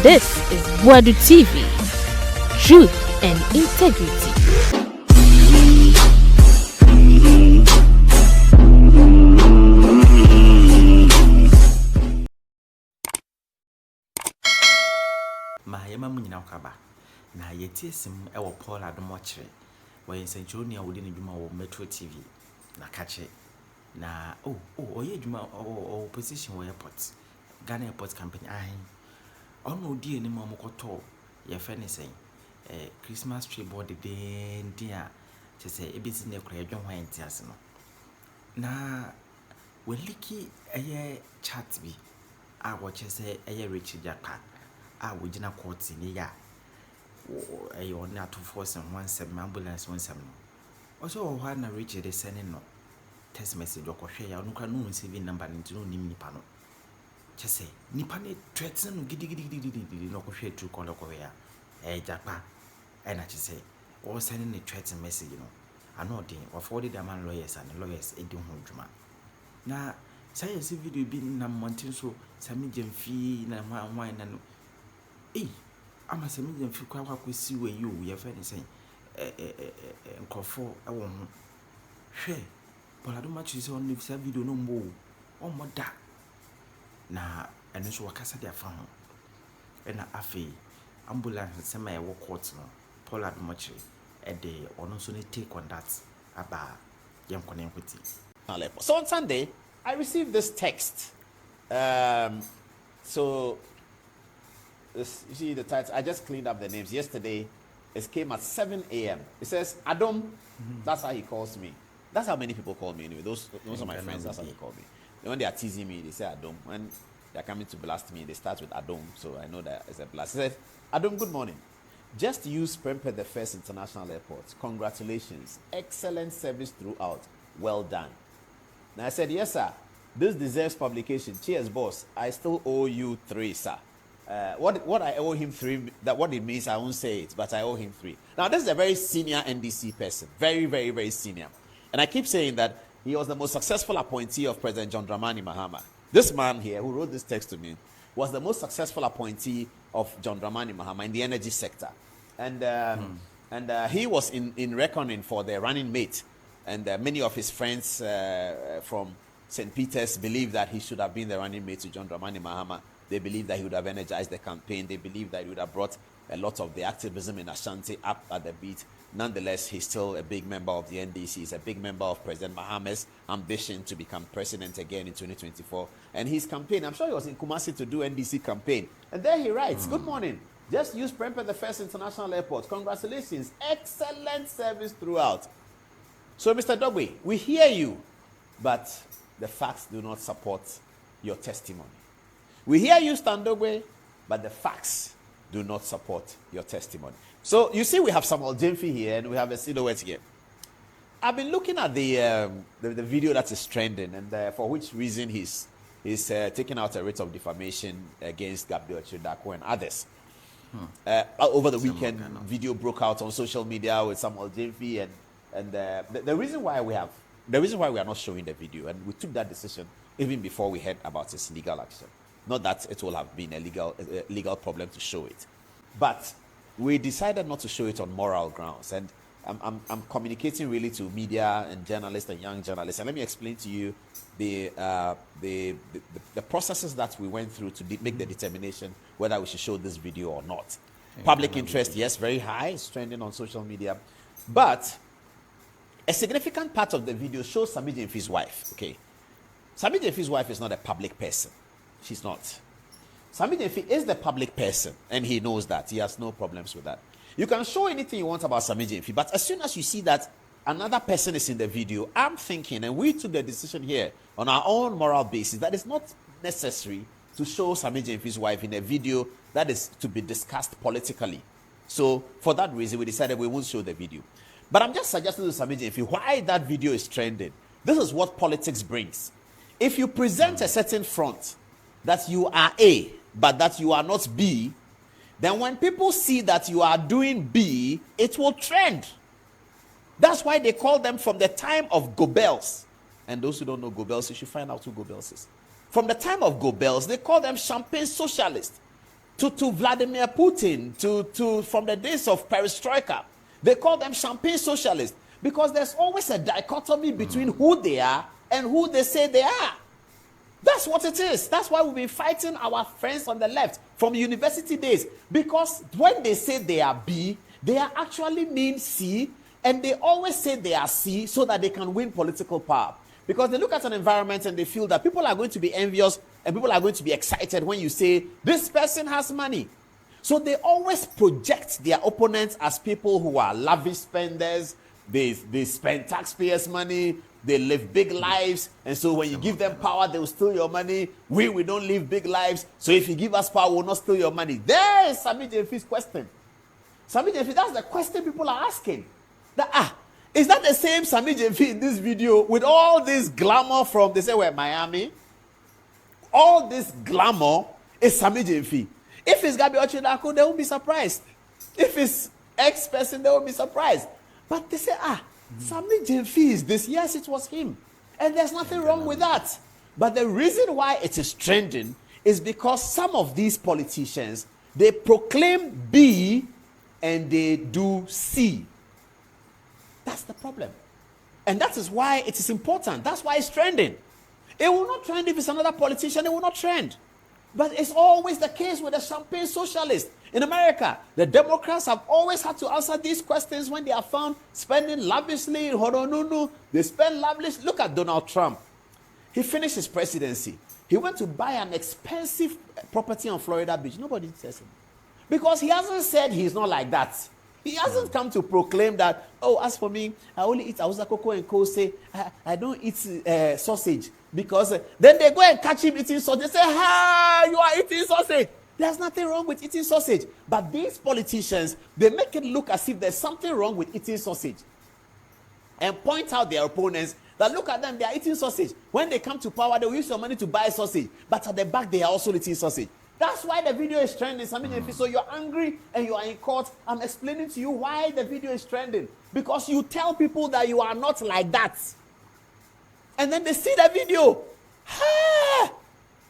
This is Boadu TV. Truth and integrity. Mahema munyina kwaba na yetiesim ewo Paul Adom Otchere we nsenchoni a wodi ne dwuma wo Metro TV na kache na oye dwuma position wo airport Ghana Airport Company ono die ni mo mokoto ye fe ne sen Christmas tree board den dia chese ebisi ne kura edwon hwan ntiase no na weliki eye chat bi a wo chese eye Richard Jakpa wojina court ni ya ayo na 2417 ambulance 17 also ho na Richard sending no text message okohwe ya no no receive number ntino nim nipa no chese nipa ne threaten no gidi no okohwe true call okohwe ya Jakpa na chese o sending the threaten message no ano den o forward the man lawyers and lawyers edi ho dwuma na say ese video bi na montin so Sammy Gyamfi na hwan na no ama Sammy Gyamfi kwa kwesi we you ye fa ni sen nkofo ewo ho hwe Paul Adom Otchere se on the video no mbo o moda na eno so wakasa dia fa ho na afi ambulance se ma e wo court no Paul Adom Otchere de ono so ne take on that aba yem konen kweti. So on Sunday I received this text so this, you see the title. I just cleaned up the names. Yesterday, it came at 7 a.m. It says Adom. That's how he calls me. That's how many people call me anyway. Those are my friends. That's how they call me. When they are teasing me, they say Adom. When they're coming to blast me, they start with Adom. So I know that it's a blast. It says, Adom, good morning. Just used Prempeh the First International Airport. Congratulations. Excellent service throughout. Well done. Now I said, yes, sir. This deserves publication. Cheers, boss. I still owe you 3, sir. What I owe him 3, that what it means I won't say it, but I owe him 3. Now this is a very senior NDC person, very, very, very senior, and I keep saying that he was the most successful appointee of President John Dramani Mahama. This man here who wrote this text to me was the most successful appointee of John Dramani Mahama in the energy sector, and he was in reckoning for the running mate, and many of his friends from St. Peter's believe that he should have been the running mate to John Dramani Mahama. They believe that he would have energized the campaign. They believe that he would have brought a lot of the activism in Ashanti up at the beat. Nonetheless, he's still a big member of the NDC. He's a big member of President Mahama's ambition to become president again in 2024. And his campaign, I'm sure he was in Kumasi to do NDC campaign. And there he writes, good morning. Just use Prempeh the First International Airport. Congratulations. Excellent service throughout. So, Mr. Dogwe, we hear you, but the facts do not support your testimony. We hear you, Standogwe, but the facts do not support your testimony. So you see, we have Sammy Gyamfi here, and we have a silhouette here. I've been looking at the video that is trending, and for which reason he's taking out a writ of defamation against Richard Jakpa and others. Over the weekend, video broke out on social media with Sammy Gyamfi, and the reason why we are not showing the video, and we took that decision even before we heard about his legal action. Not that it will have been a legal problem to show it, but we decided not to show it on moral grounds. And I'm communicating really to media and journalists and young journalists. And let me explain to you the processes that we went through to make the determination whether we should show this video or not. Public interest, yes, very high. It's trending on social media, but a significant part of the video shows Sammy Gyamfi's wife. Okay, Sammy Gyamfi's wife is not a public person. She's not. Sammy Gyamfi is the public person, and he knows that. He has no problems with that. You can show anything you want about Sammy Gyamfi, but as soon as you see that another person is in the video, I'm thinking, and we took the decision here on our own moral basis, that it's not necessary to show Sammy Gyamfi's wife in a video that is to be discussed politically. So for that reason, we decided we won't show the video. But I'm just suggesting to Sammy Gyamfi why that video is trending. This is what politics brings. If you present a certain front, that you are A, but that you are not B, then when people see that you are doing B, it will trend. That's why they call them from the time of Goebbels. And those who don't know Goebbels, you should find out who Goebbels is. From the time of Goebbels, they call them champagne socialists. to Vladimir Putin, to from the days of perestroika. They call them champagne socialists because there's always a dichotomy between who they are and who they say they are. That's what it is. That's why we've been fighting our friends on the left from university days. Because when they say they are B, they are actually mean C, and they always say they are C so that they can win political power. Because they look at an environment and they feel that people are going to be envious and people are going to be excited when you say, this person has money. So they always project their opponents as people who are lavish spenders. They spend taxpayers' money. They live big lives. And so when you give them power, they will steal your money. We don't live big lives. So if you give us power, we will not steal your money. There is Sammy Gyamfi's question. Sammy Gyamfi, that's the question people are asking. Is that the same Sammy Gyamfi in this video with all this glamour from, they say, we're Miami? All this glamour is Sammy Gyamfi. If it's Gabi Ochidako, they won't be surprised. If it's X person, they won't be surprised. But they say, Sammy Gyamfi is this. Yes, it was him. And there's nothing wrong with that. But the reason why it is trending is because some of these politicians, they proclaim B and they do C. That's the problem. And that is why it is important. That's why it's trending. It will not trend if it's another politician. It will not trend. But it's always the case with the champagne socialists. In America, the Democrats have always had to answer these questions when they are found spending lavishly in Honolulu. They spend lavishly. Look at Donald Trump. He finished his presidency. He went to buy an expensive property on Florida Beach. Nobody says it. Because he hasn't said he's not like that. He hasn't come to proclaim that, as for me, I only eat Awusa Cocoa and Co. Say, I don't eat sausage. Because then they go and catch him eating sausage. They say, you are eating sausage. There's nothing wrong with eating sausage. But these politicians, they make it look as if there's something wrong with eating sausage. And point out their opponents that look at them, they are eating sausage. When they come to power, they will use your money to buy sausage. But at the back, they are also eating sausage. That's why the video is trending. So you're angry and you are in court. I'm explaining to you why the video is trending. Because you tell people that you are not like that. And then they see the video.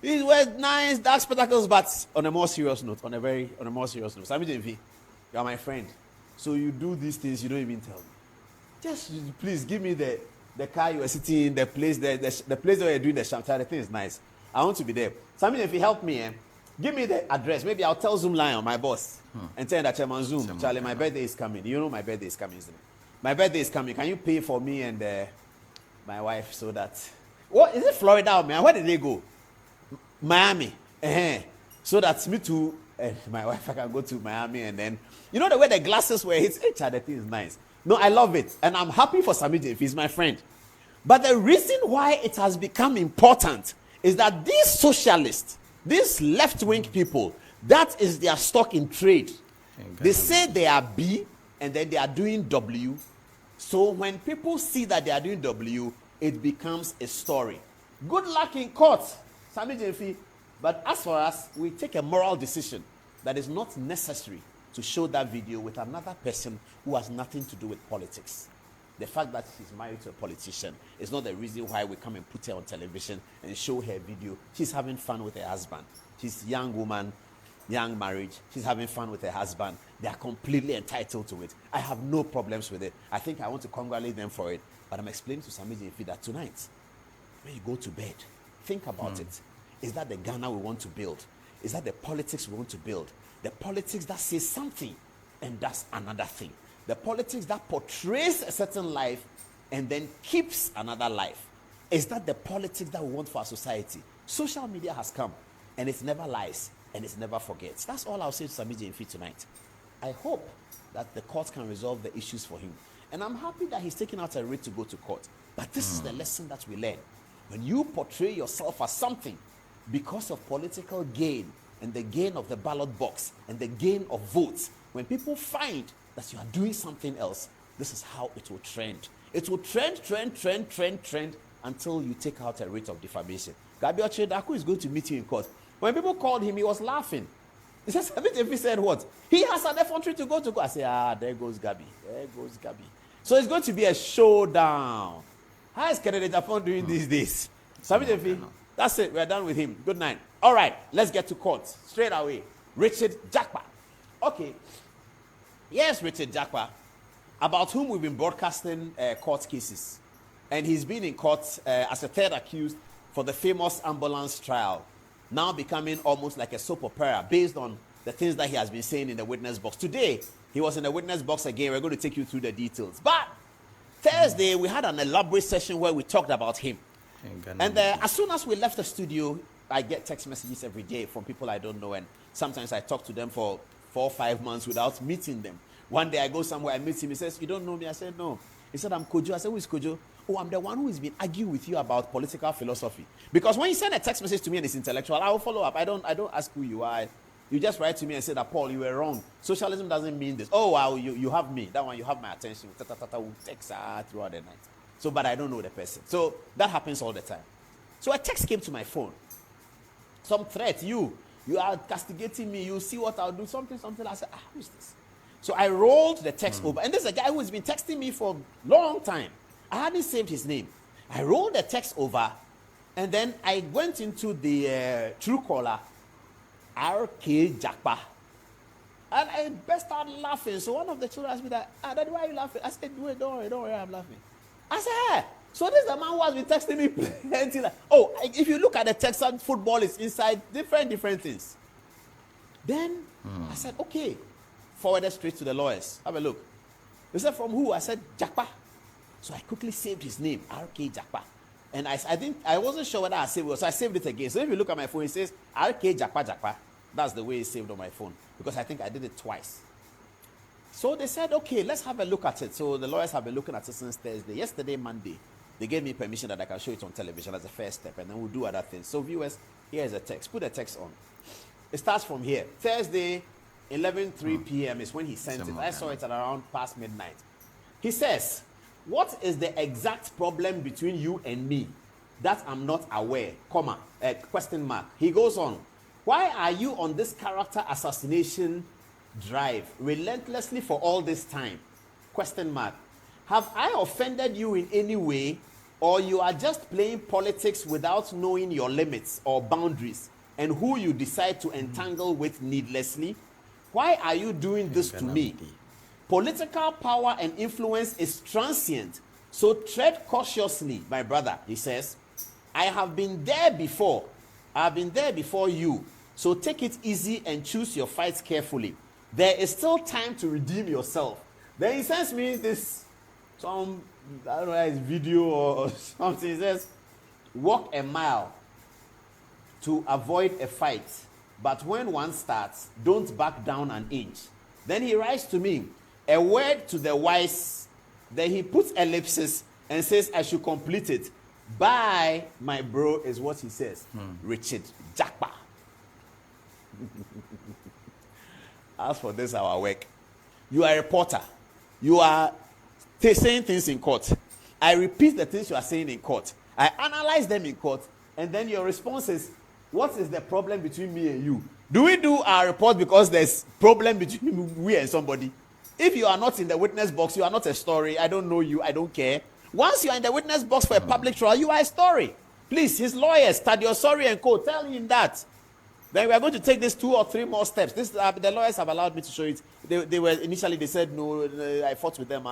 These were nice dark spectacles, but on a more serious note, on a more serious note. Sammy Gyamfi, you are my friend. So you do these things, you don't even tell me. Just please give me the car you are sitting in, the place the place where you're doing the Shamta. The thing is nice. I want to be there. Sammy Gyamfi, help me. Give me the address. Maybe I'll tell Zoom Lion, my boss, and tell that Chairman Zoom, Charlie, my birthday is coming. You know my birthday is coming, isn't it? My birthday is coming. Can you pay for me and my wife so that... What is it, Florida or man? Where did they go? Miami. So that me too and my wife, I can go to Miami and then... You know the way the glasses were hit? The thing is nice. No, I love it. And I'm happy for Sammy Gyamfi. He's my friend. But the reason why it has become important is that these socialists, these left-wing people, that is their stock in trade. They say they are B and then they are doing W. So when people see that they are doing W, it becomes a story. Good luck in court, Sammy Gyamfi. But as for us, we take a moral decision that is not necessary to show that video with another person who has nothing to do with politics. The fact that she's married to a politician is not the reason why we come and put her on television and show her video. She's having fun with her husband. She's a young woman, young marriage. She's having fun with her husband. They are completely entitled to it. I have no problems with it. I think I want to congratulate them for it. But I'm explaining to Sammy Gyamfi that tonight, when you go to bed, think about it. Is that the Ghana we want to build? Is that the politics we want to build? The politics that says something and does another thing. The politics that portrays a certain life and then keeps another life. Is that the politics that we want for our society? Social media has come and it never lies and it never forgets. That's all I'll say to Sammy Gyamfi tonight. I hope that the court can resolve the issues for him. And I'm happy that he's taking out a writ to go to court. But this is the lesson that we learn. When you portray yourself as something because of political gain and the gain of the ballot box and the gain of votes, when people find that you are doing something else, this is how it will trend. It will trend until you take out a writ of defamation. Gabi Ochidako is going to meet you in court. When people called him, he was laughing. He says, if he said what? He has an effrontery to go to court. I say, there goes Gabi. There goes Gabi. So it's going to be a showdown. How is Kennedy Japan doing these days? Sammy Gyamfi, that's it. We're done with him. Good night. All right, let's get to court straight away. Richard Jakpa. Okay. Yes, Richard Jakpa, about whom we've been broadcasting court cases. And he's been in court as a third accused for the famous ambulance trial, now becoming almost like a soap opera based on the things that he has been saying in the witness box. Today, he was in the witness box again. We're going to take you through the details. But Thursday, we had an elaborate session where we talked about him. And as soon as we left the studio, I get text messages every day from people I don't know. And sometimes I talk to them for 4 or 5 months without meeting them. One day I go somewhere, I meet him. He says, "You don't know me?" I said, "No." He said, "I'm Kojo." I said, "Who is Kojo?" "Oh, I'm the one who has been arguing with you about political philosophy." Because when you send a text message to me and it's intellectual, I will follow up. I don't ask who you are. You just write to me and say that, "Paul, you were wrong. Socialism doesn't mean this." "Oh, wow, you have me. That one, you have my attention." We'll text throughout the night. So, but I don't know the person. So that happens all the time. So a text came to my phone. Some threat, you are castigating me. You see what I'll do. Something. I said, who is this? So I rolled the text over. And this is a guy who has been texting me for a long time. I hadn't saved his name. I rolled the text over. And then I went into the Truecaller, Eeii Jakpa. And I burst out laughing. So one of the children asked me that, "Daddy, why are you laughing?" I said, "Wait, don't worry, I'm laughing." I said, "Hey, so this is the man who has been texting me plenty." If you look at the text, football is inside different things. Then I said, "Okay." Forwarded straight to the lawyers. Have a look. They said, "From who?" I said, "Jakpa." So I quickly saved his name, Eeii Jakpa. And I wasn't sure whether I saved it, so I saved it again. So if you look at my phone, it says Eeii Jakpa. That's the way it's saved on my phone, because I think I did it twice. So they said, "Okay, let's have a look at it." So the lawyers have been looking at it since Thursday. Yesterday, Monday, they gave me permission that I can show it on television as a first step, and then we'll do other things. So viewers, here's a text. Put the text on. It starts from here. Thursday, 11:03 p.m. is when he sent it. I saw it at around past midnight. He says, "What is the exact problem between you and me that I'm not aware, comma, question mark." He goes on, "Why are you on this character assassination drive relentlessly for all this time, question mark. Have I offended you in any way, or you are just playing politics without knowing your limits or boundaries and who you decide to entangle with needlessly? Why are you doing this to me? Political power and influence is transient, so tread cautiously, my brother," he says. "I have been there before. I've been there before you, so take it easy and choose your fights carefully. There is still time to redeem yourself." Then he sends me this, I don't know, his video or something. He says, "Walk a mile to avoid a fight, but when one starts, don't back down an inch." Then he writes to me, "A word to the wise." Then he puts ellipses and says I should complete it. "Bye, my bro," is what he says. Richard Jakpa. As for this, our work. You are a reporter. You are saying things in court. I repeat the things you are saying in court. I analyze them in court. And then your response is, what is the problem between me and you? Do we do our report because there's problem between we and somebody? If you are not in the witness box, you are not a story. I don't know you. I don't care. Once you are in the witness box for a public trial, you are a story. Please, his lawyers, Tadio Sorry and co, tell him that. Then we are going to take this 2 or 3 more steps. The lawyers have allowed me to show it. They said no. I fought with them.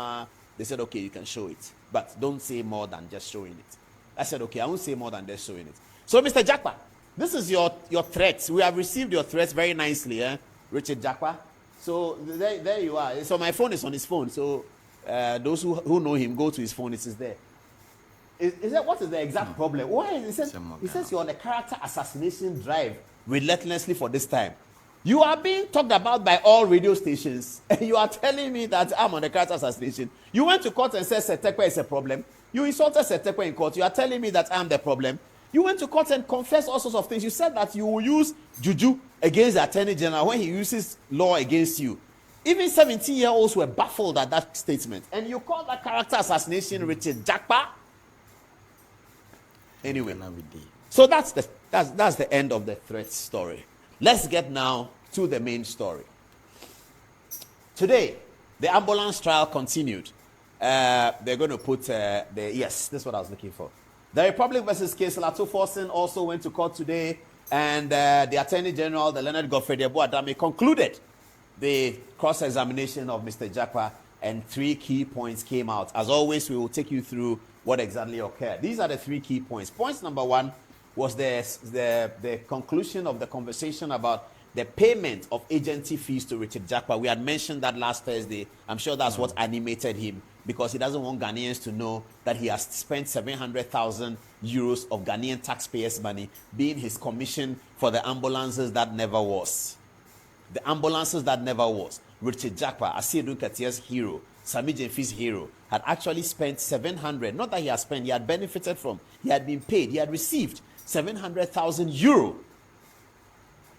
They said, "Okay, you can show it, but don't say more than just showing it." I said, "Okay, I won't say more than just showing it." So, Mr. Jakpa, this is your threats. We have received your threats very nicely, Richard Jakpa. So there you are. So my phone is on his phone. So those who know him, go to his phone. It is there. Is that what is the exact problem? Why is it? He says you're on a character assassination drive relentlessly for this time. You are being talked about by all radio stations, and you are telling me that I'm on a character assassination. You went to court and said Setekwe is a problem. You insulted Setekwe in court. You are telling me that I'm the problem. You went to court and confessed all sorts of things. You said that you will use juju against the Attorney General when he uses law against you. Even 17-year-olds were baffled at that statement. And you call that character assassination Richard Jakpa? Anyway, so that's the end of the threat story. Let's get now to the main story. Today, the ambulance trial continued. They're going to put yes, this is what I was looking for. The Republic versus case Lato Forsen also went to court today. And the Attorney General, the Leonard Godfrey Boadu, concluded the cross-examination of Mr. Jakpa, and 3 key points came out. As always, we will take you through what exactly occurred. These are the 3 key points. Point number 1 was the conclusion of the conversation about the payment of agency fees to Richard Jakpa. We had mentioned that last Thursday. I'm sure that's what animated him, because he doesn't want Ghanaians to know that he has spent 700,000 euros of Ghanaian taxpayers' money being his commission for the ambulances that never was. The ambulances that never was. Richard Jakpa, Eeii Richard's hero, Sammy Gyamfi's hero, had actually spent 700, not that he had spent, he had benefited from, he had been paid, he had received 700,000 euro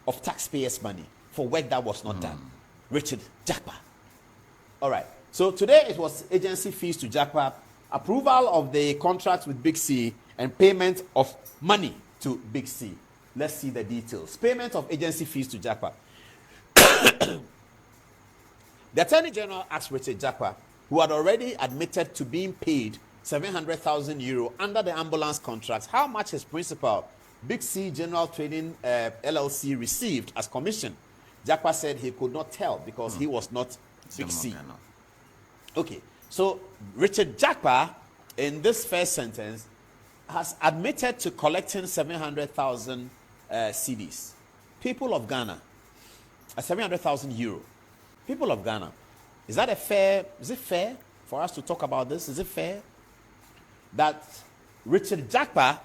of taxpayers' money for work that was not done. Richard Jakpa. All right. So today it was agency fees to Jakpa, approval of the contract with Big C, and payment of money to Big C. Let's see the details. Payment of agency fees to Jakpa. The Attorney General asked Richard Jakpa, who had already admitted to being paid 700,000 euro under the ambulance contracts, how much his principal, Big C General Trading LLC, received as commission. Jakpa said he could not tell because he was not Big C. Okay, so Richard Jakpa, in this first sentence, has admitted to collecting 700,000 CDs. People of Ghana, 700,000 euro. People of Ghana, is it fair for us to talk about this? Is it fair that Richard Jakpa,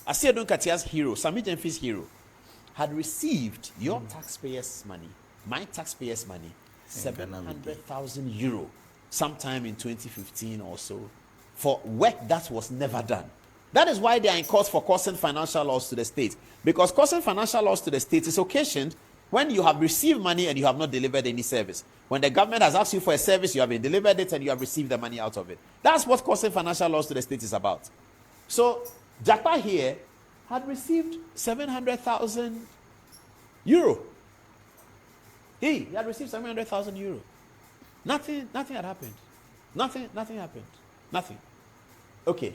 Eeii Richard's hero, Sammy Gyamfi's hero, had received your taxpayers' money, my taxpayers' money, 700,000 euro, sometime in 2015 or so, for work that was never done? That is why they are in court for causing financial loss to the state. Because causing financial loss to the state is occasioned when you have received money and you have not delivered any service. When the government has asked you for a service, you haven't delivered it and you have received the money out of it. That's what causing financial loss to the state is about. So Jakpa here had received 700,000 euro. He had received 700,000 euro. Nothing had happened. Nothing happened. Nothing. Okay.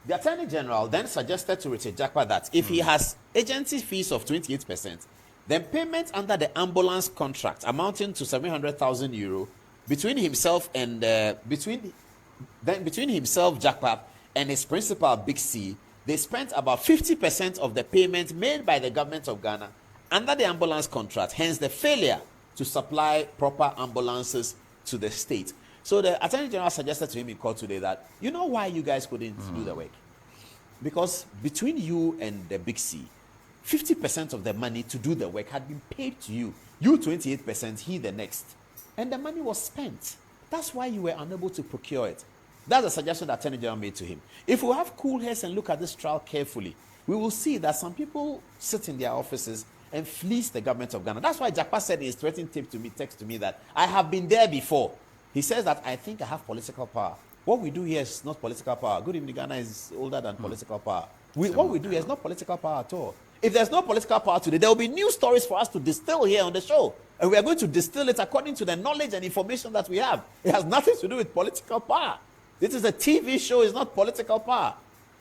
The Attorney General then suggested to Richard Jakpa that if he has agency fees of 28%, then payment under the ambulance contract amounting to 700,000 euro between himself and between himself, Jakpa, and his principal, Big C, they spent about 50% of the payment made by the government of Ghana under the ambulance contract, hence the failure to supply proper ambulances to the state. So the Attorney General suggested to him in court today that, you know why you guys couldn't do the work? Because between you and the Big C, 50% of the money to do the work had been paid to you. You 28%, he the next. And the money was spent. That's why you were unable to procure it. That's a suggestion that Attorney General made to him. If we have cool heads and look at this trial carefully, we will see that some people sit in their offices and fleece the government of Ghana. That's why Jakpa said in his threatening text to me that I have been there before. He says that I think I have political power. What we do here is not political power. Good evening, Ghana is older than political power. What we do here is not political power at all. If there's no political power today, there will be new stories for us to distill here on the show. And we are going to distill it according to the knowledge and information that we have. It has nothing to do with political power. This is a TV show, it's not political power.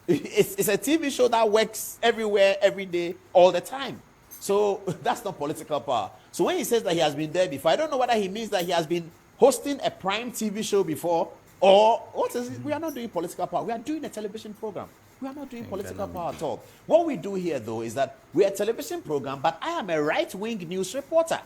It's a TV show that works everywhere, every day, all the time. So that's not political power. So when he says that he has been there before, I don't know whether he means that he has been hosting a prime TV show before, or what is it? We are not doing political power. We are doing a television program. We are not doing political power at all. What we do here, though, is that we are a television program, but I am a right-wing news reporter.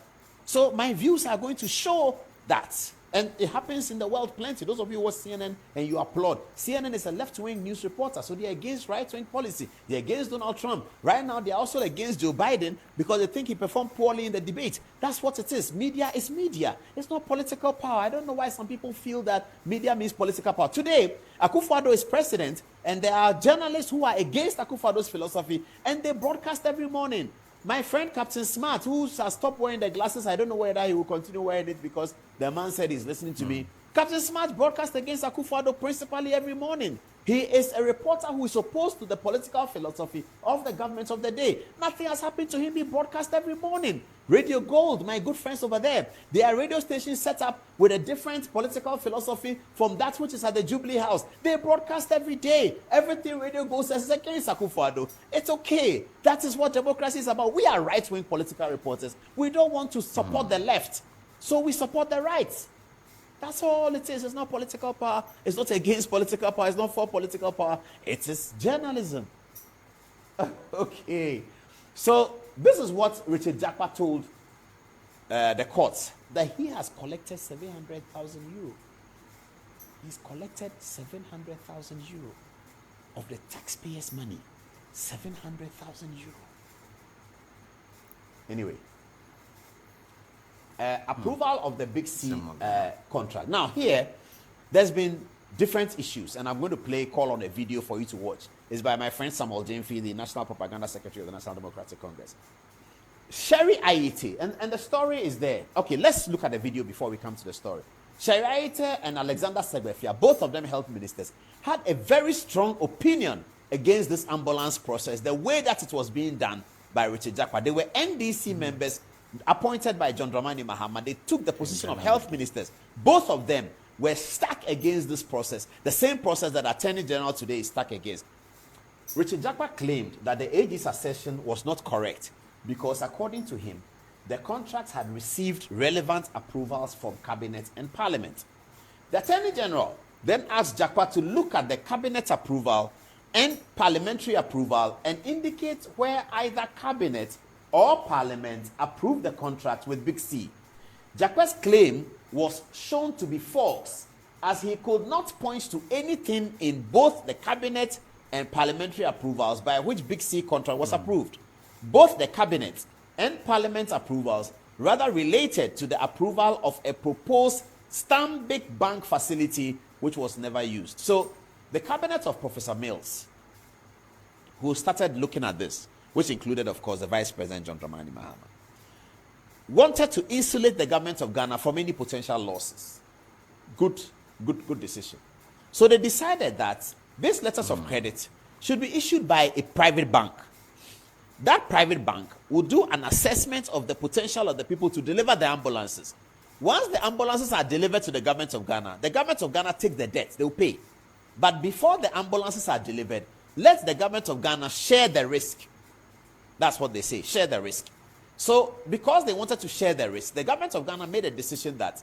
So my views are going to show that. And it happens in the world plenty. Those of you who watch CNN and you applaud. CNN is a left-wing news reporter, so they're against right-wing policy. They're against Donald Trump. Right now, they're also against Joe Biden because they think he performed poorly in the debate. That's what it is. Media is media. It's not political power. I don't know why some people feel that media means political power. Today, Akufo-Addo is president, and there are journalists who are against Akufo-Addo's philosophy, and they broadcast every morning. My friend Captain Smart, who has stopped wearing the glasses, I don't know whether he will continue wearing it because the man said he's listening to me. Captain Smart broadcasts against Akufo-Addo principally every morning. He is a reporter who is opposed to the political philosophy of the government of the day. Nothing has happened to him. He broadcasts every morning. Radio Gold, my good friends over there, they are radio stations set up with a different political philosophy from that which is at the Jubilee House. They broadcast every day. Everything Radio Gold says is against Akufo-Addo. It's okay. That is what democracy is about. We are right-wing political reporters. We don't want to support the left, so we support the right. That's all it is. It's not political power. It's not against political power. It's not for political power. It is journalism. Okay. So this is what Richard Jakpa told the courts, that he has collected 700,000 euro. He's collected 700,000 euro of the taxpayers' money. 700,000 euro. Anyway. Approval of the Big C contract. Now here, there's been different issues, and I'm going to call on a video for you to watch. It's by my friend Sammy Gyamfi, the National Propaganda Secretary of the National Democratic Congress. Sherry Aite, and the story is there. Okay, let's look at the video before we come to the story. Sherry Aite and Alexander Segbefia, both of them health ministers, had a very strong opinion against this ambulance process, the way that it was being done by Richard Jakpa. They were NDC members appointed by John Dramani Mahama. They took the position of health ministers. Both of them were stuck against this process, the same process that Attorney General today is stuck against. Richard Jakpa claimed that the AG's assertion was not correct because, according to him, the contracts had received relevant approvals from Cabinet and Parliament. The Attorney General then asked Jakpa to look at the Cabinet approval and parliamentary approval and indicate where either Cabinet or Parliament approved the contract with Big C. Jakpa's claim was shown to be false, as he could not point to anything in both the Cabinet and parliamentary approvals by which Big C contract was approved. Both the Cabinet and Parliament approvals rather related to the approval of a proposed Stanbic Bank facility which was never used. So the Cabinet of Professor Mills, who started looking at this, which included, of course, the Vice President, John Dramani Mahama, wanted to insulate the government of Ghana from any potential losses. Good decision. So they decided that these letters of credit should be issued by a private bank. That private bank will do an assessment of the potential of the people to deliver the ambulances. Once the ambulances are delivered to the government of Ghana take the debt, they will pay. But before the ambulances are delivered, let the government of Ghana share the risk. That's what they say, share the risk. So, because they wanted to share the risk, the government of Ghana made a decision that,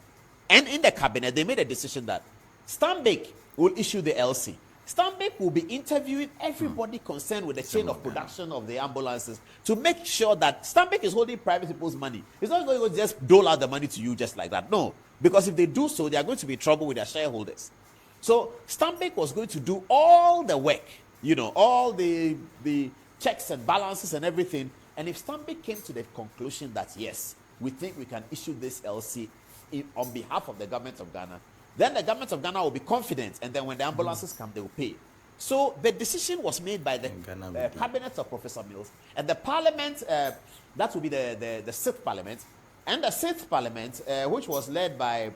and in the cabinet, they made a decision that Stanbic will issue the LC. Stanbic will be interviewing everybody concerned with the chain of production of the ambulances to make sure that Stanbic is holding private people's money. It's not going to just dole out the money to you just like that. No, because if they do so, they are going to be in trouble with their shareholders. So, Stanbic was going to do all the work, all the checks and balances and everything. And if Stanbic came to the conclusion that yes, we think we can issue this LC on behalf of the government of Ghana, then the government of Ghana will be confident, and then when the ambulances come, they will pay. So the decision was made by the Cabinet of Professor Mills and the Parliament. That will be the 6th Parliament, and the 6th Parliament, which was led by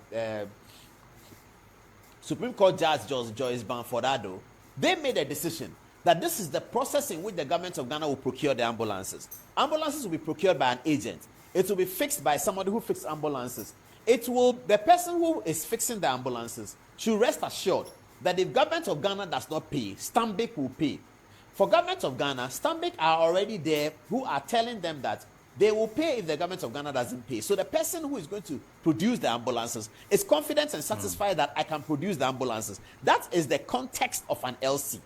Supreme Court Judge Joyce Boadu. They made a decision that this is the process in which the government of Ghana will procure the ambulances. Ambulances will be procured by an agent. It will be fixed by somebody who fixes ambulances. The person who is fixing the ambulances should rest assured that if government of Ghana does not pay, Stanbic will pay. For government of Ghana, Stanbic are already there who are telling them that they will pay if the government of Ghana doesn't pay. So the person who is going to produce the ambulances is confident and satisfied that I can produce the ambulances. That is the context of an LC.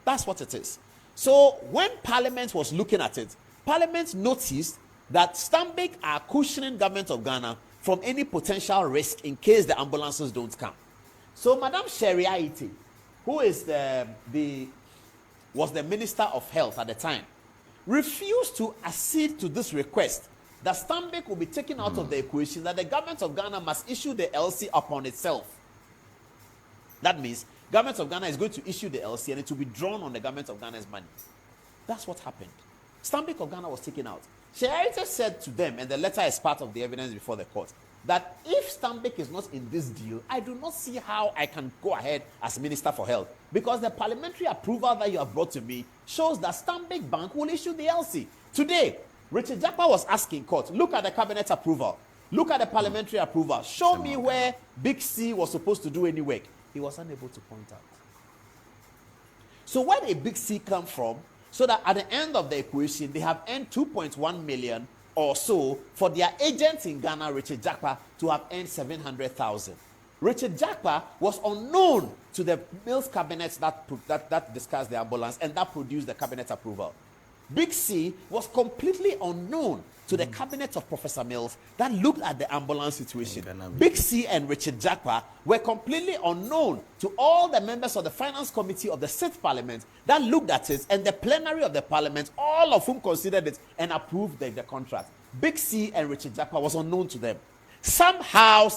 That's what it is. So when Parliament was looking at it, Parliament noticed that Stanbic are cushioning government of Ghana from any potential risk in case the ambulances don't come. So Madam Sherry Aite, who is was the Minister of Health at the time, refused to accede to this request that Stanbic will be taken out of the equation, that the government of Ghana must issue the LC upon itself. That means government of Ghana is going to issue the LC and it will be drawn on the government of Ghana's money. That's what happened. Stanbic of Ghana was taken out. Sheriates said to them, and the letter is part of the evidence before the court, that if Stanbic is not in this deal, I do not see how I can go ahead as Minister for Health, because the parliamentary approval that you have brought to me shows that Stanbic Bank will issue the LC. Today, Richard Jakpa was asking court, look at the cabinet approval, look at the parliamentary approval, show me where Big C was supposed to do any work. He was unable to point out. So where did Big C come from? So that at the end of the equation, they have earned 2.1 million or so for their agent in Ghana, Richard Jakpa, to have earned 700,000. Richard Jakpa was unknown to the Mills cabinet that discussed the ambulance and that produced the cabinet approval. Big C was completely unknown to the cabinet of Professor Mills that looked at the ambulance situation. Big C and Richard Jakpa were completely unknown to all the members of the Finance Committee of the 6th Parliament that looked at it, and the plenary of the Parliament, all of whom considered it and approved the contract. Big C and Richard Jakpa was unknown to them. Somehow,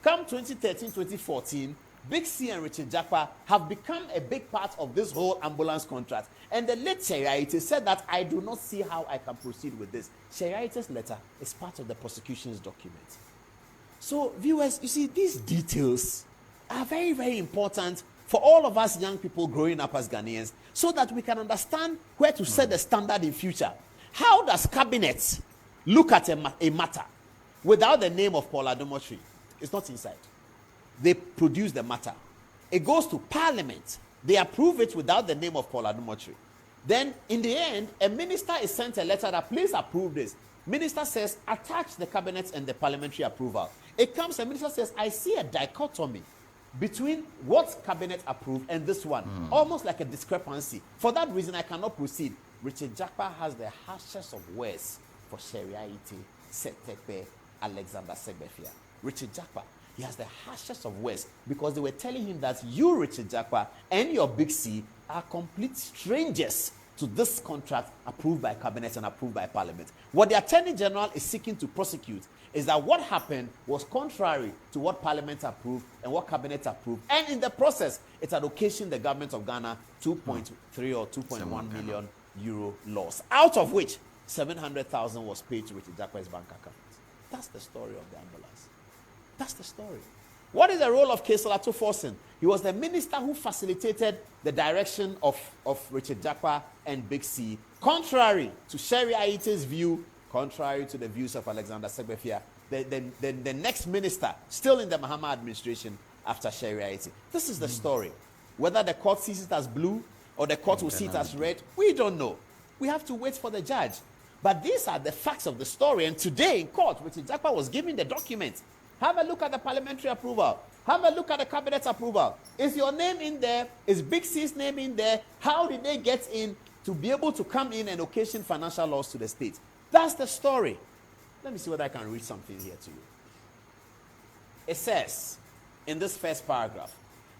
come 2013, 2014, Big C and Richard Jakpa have become a big part of this whole ambulance contract. And the late Sheriates said that I do not see how I can proceed with this. Sheriates' letter is part of the prosecution's document. So, viewers, you see, these details are very, very important for all of us young people growing up as Ghanaians, so that we can understand where to set the standard in future. How does cabinet look at a matter without the name of Paul Adom Otchere? It's not inside. They produce the matter. It goes to Parliament. They approve it without the name of Paul Adom Otchere. Then, in the end, a minister is sent a letter that please approve this. Minister says, attach the cabinet and the parliamentary approval. It comes, a minister says, I see a dichotomy between what cabinet approved and this one. Almost like a discrepancy. For that reason, I cannot proceed. Richard Jakpa has the harshest of words for Sheriaite, Setepe, Alexander Segbefia. Richard Jakpa, he has the harshest of words, because they were telling him that you, Richard Jakpa, and your Big C are complete strangers to this contract approved by cabinet and approved by Parliament. What the Attorney General is seeking to prosecute is that what happened was contrary to what Parliament approved and what cabinet approved, and in the process, it had occasioned the government of Ghana 2.3 or 2.1 million euro loss, out of which 700,000 was paid to Richard Jakpa's bank account. That's the story of the ambulance. That's the story. What is the role of Kesel Atuforsen? He was the minister who facilitated the direction of Richard Jakpa and Big C, contrary to Sheriaite's view, contrary to the views of Alexander Segbefia, the next minister, still in the Mahama administration after Sheriaite. This is the story. Whether the court sees it as blue or the court will see it as red, we don't know. We have to wait for the judge. But these are the facts of the story. And today in court, Richard Jakpa was given the document. Have a look at the parliamentary approval. Have a look at the cabinet approval. Is your name in there? Is Big C's name in there? How did they get in to be able to come in and occasion financial loss to the state? That's the story. Let me see whether I can read something here to you. It says, in this first paragraph,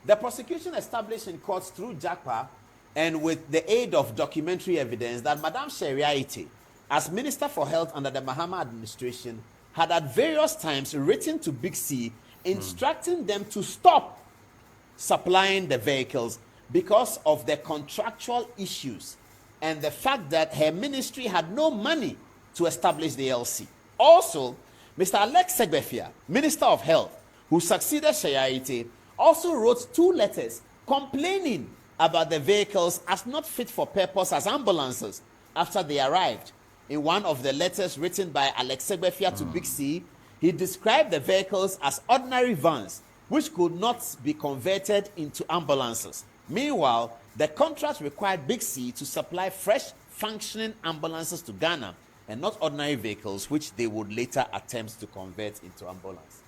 the prosecution established in courts through Jakpa and with the aid of documentary evidence that Madame Sheriaite, as Minister for Health under the Mahama administration, had at various times written to Big C instructing them to stop supplying the vehicles because of the contractual issues and the fact that her ministry had no money to establish the LC. Also, Mr. Alex Segbefia, Minister of Health, who succeeded Sheriaite, also wrote 2 letters complaining about the vehicles as not fit for purpose as ambulances after they arrived. In one of the letters written by Alex Segbefia to Big C, he described the vehicles as ordinary vans, which could not be converted into ambulances. Meanwhile, the contract required Big C to supply fresh, functioning ambulances to Ghana, and not ordinary vehicles, which they would later attempt to convert into ambulances.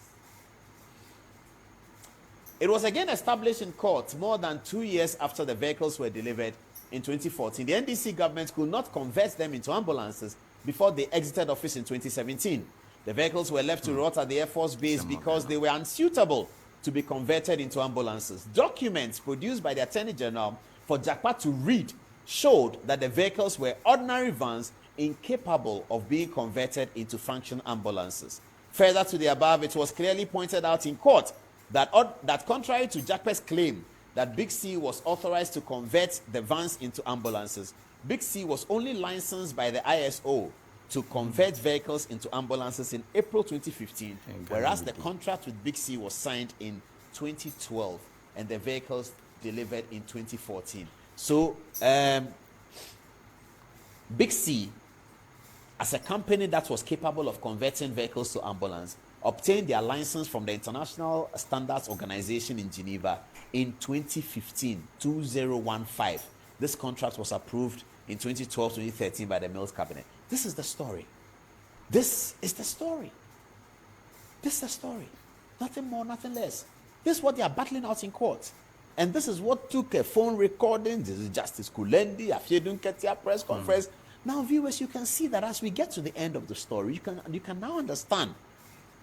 It was again established in court more than 2 years after the vehicles were delivered. In 2014, the NDC government could not convert them into ambulances before they exited office in 2017. The vehicles were left to rot at the Air Force Base because they were unsuitable to be converted into ambulances. Documents produced by the Attorney General for Jakpa to read showed that the vehicles were ordinary vans incapable of being converted into functional ambulances. Further to the above, it was clearly pointed out in court that contrary to Jakpa's claim that Big C was authorized to convert the vans into ambulances, Big C was only licensed by the ISO to convert vehicles into ambulances in April 2015, whereas the contract with Big C was signed in 2012 and the vehicles delivered in 2014. So, Big C, as a company that was capable of converting vehicles to ambulance, obtained their license from the International Standards Organization in Geneva in 2015, 2015. This contract was approved in 2012-2013 by the Mills Cabinet. This is the story. This is the story. This is the story. Nothing more, nothing less. This is what they are battling out in court. And this is what took a phone recording. This is Justice Kulendi, Afyedun Ketia press conference. Now, viewers, you can see that as we get to the end of the story, you can now understand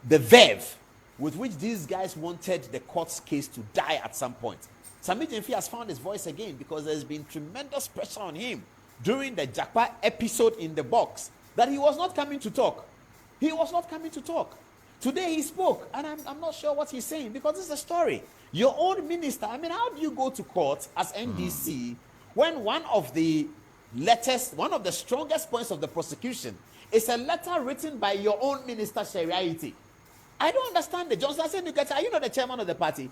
the verve with which these guys wanted the court's case to die at some point. Sammy Gyamfi has found his voice again because there's been tremendous pressure on him during the Jakpa episode in the box that he was not coming to talk. He was not coming to talk. Today he spoke, and I'm not sure what he's saying because this is a story. Your own minister, I mean, how do you go to court as NDC when one of the letters, one of the strongest points of the prosecution is a letter written by your own minister, Eeii? I don't understand the Johnson. I said, are you not the chairman of the party?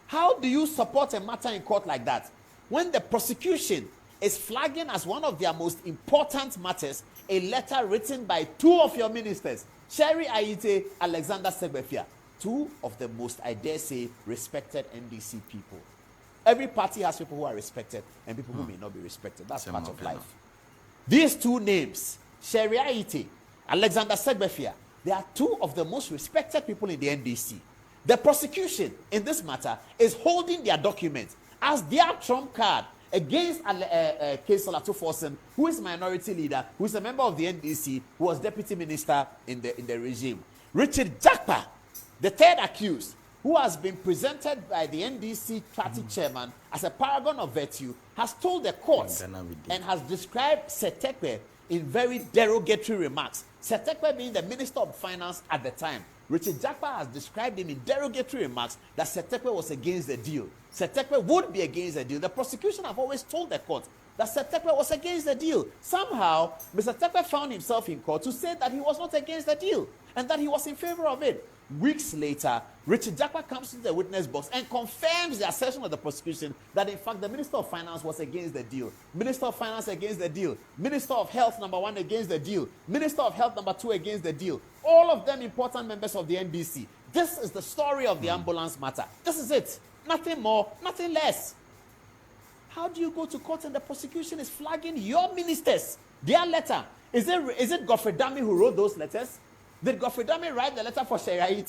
How do you support a matter in court like that when the prosecution is flagging as one of their most important matters a letter written by two of your ministers, Sherry Aite, Alexander Segbefia, two of the most, I dare say, respected NDC people. Every party has people who are respected and people who may not be respected. That's part of life. These two names, Sherry Aite, Alexander Segbefia, they are two of the most respected people in the NDC. The prosecution in this matter is holding their documents as their trump card against Kesola Tuforsen, who is minority leader, who is a member of the NDC, who was deputy minister in the regime. Richard Jakpa, the third accused, who has been presented by the NDC party chairman as a paragon of virtue, has told the court and has described Setekwe in very derogatory remarks. Setekwe being the Minister of Finance at the time. Richard Jakpa has described him in derogatory remarks that Setekwe was against the deal. Setekwe would be against the deal. The prosecution have always told the court that Setekwe was against the deal. Somehow, Mr. Setekwe found himself in court to say that he was not against the deal and that he was in favor of it. Weeks later, Richard Jakpa comes to the witness box and confirms the assertion of the prosecution that in fact the Minister of Finance was against the deal. Minister of Finance against the deal. Minister of Health number 1 against the deal. Minister of Health number 2 against the deal. All of them important members of the NDC. This is the story of the ambulance matter. This is it. Nothing more, nothing less. How do you go to court and the prosecution is flagging your ministers? Their letter. Is it Godfrey Dami who wrote those letters? Did Godfrey Dami write the letter for Sherry?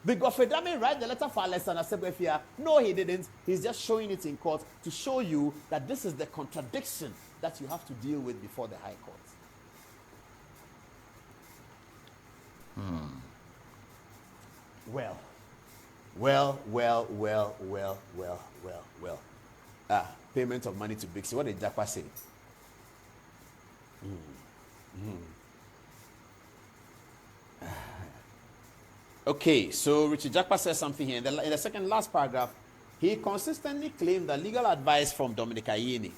Did Godfrey Dami write the letter for Alexander Segbefia? No, he didn't. He's just showing it in court to show you that this is the contradiction that you have to deal with before the High Court. Well. Payment of money to Big C. What did Jakpa say? Okay, so Richard Jakpa says something here. In the second last paragraph, he consistently claimed that legal advice from Dominic Ayeni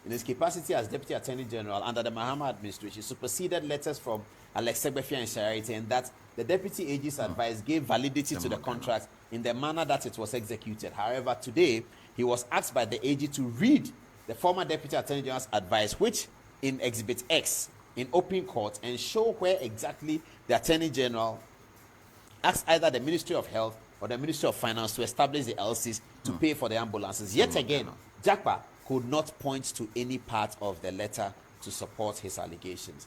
in his capacity as Deputy Attorney General under the Mahama administration superseded letters from Alex Segbefia and Sherry, and that the Deputy AG's advice gave validity to the contract in the manner that it was executed. However, today, he was asked by the AG to read the former Deputy Attorney General's advice, which in Exhibit X in open court, and show where exactly the Attorney General asked either the Ministry of Health or the Ministry of Finance to establish the LCs to pay for the ambulances. Yet again, Jakpa could not point to any part of the letter to support his allegations.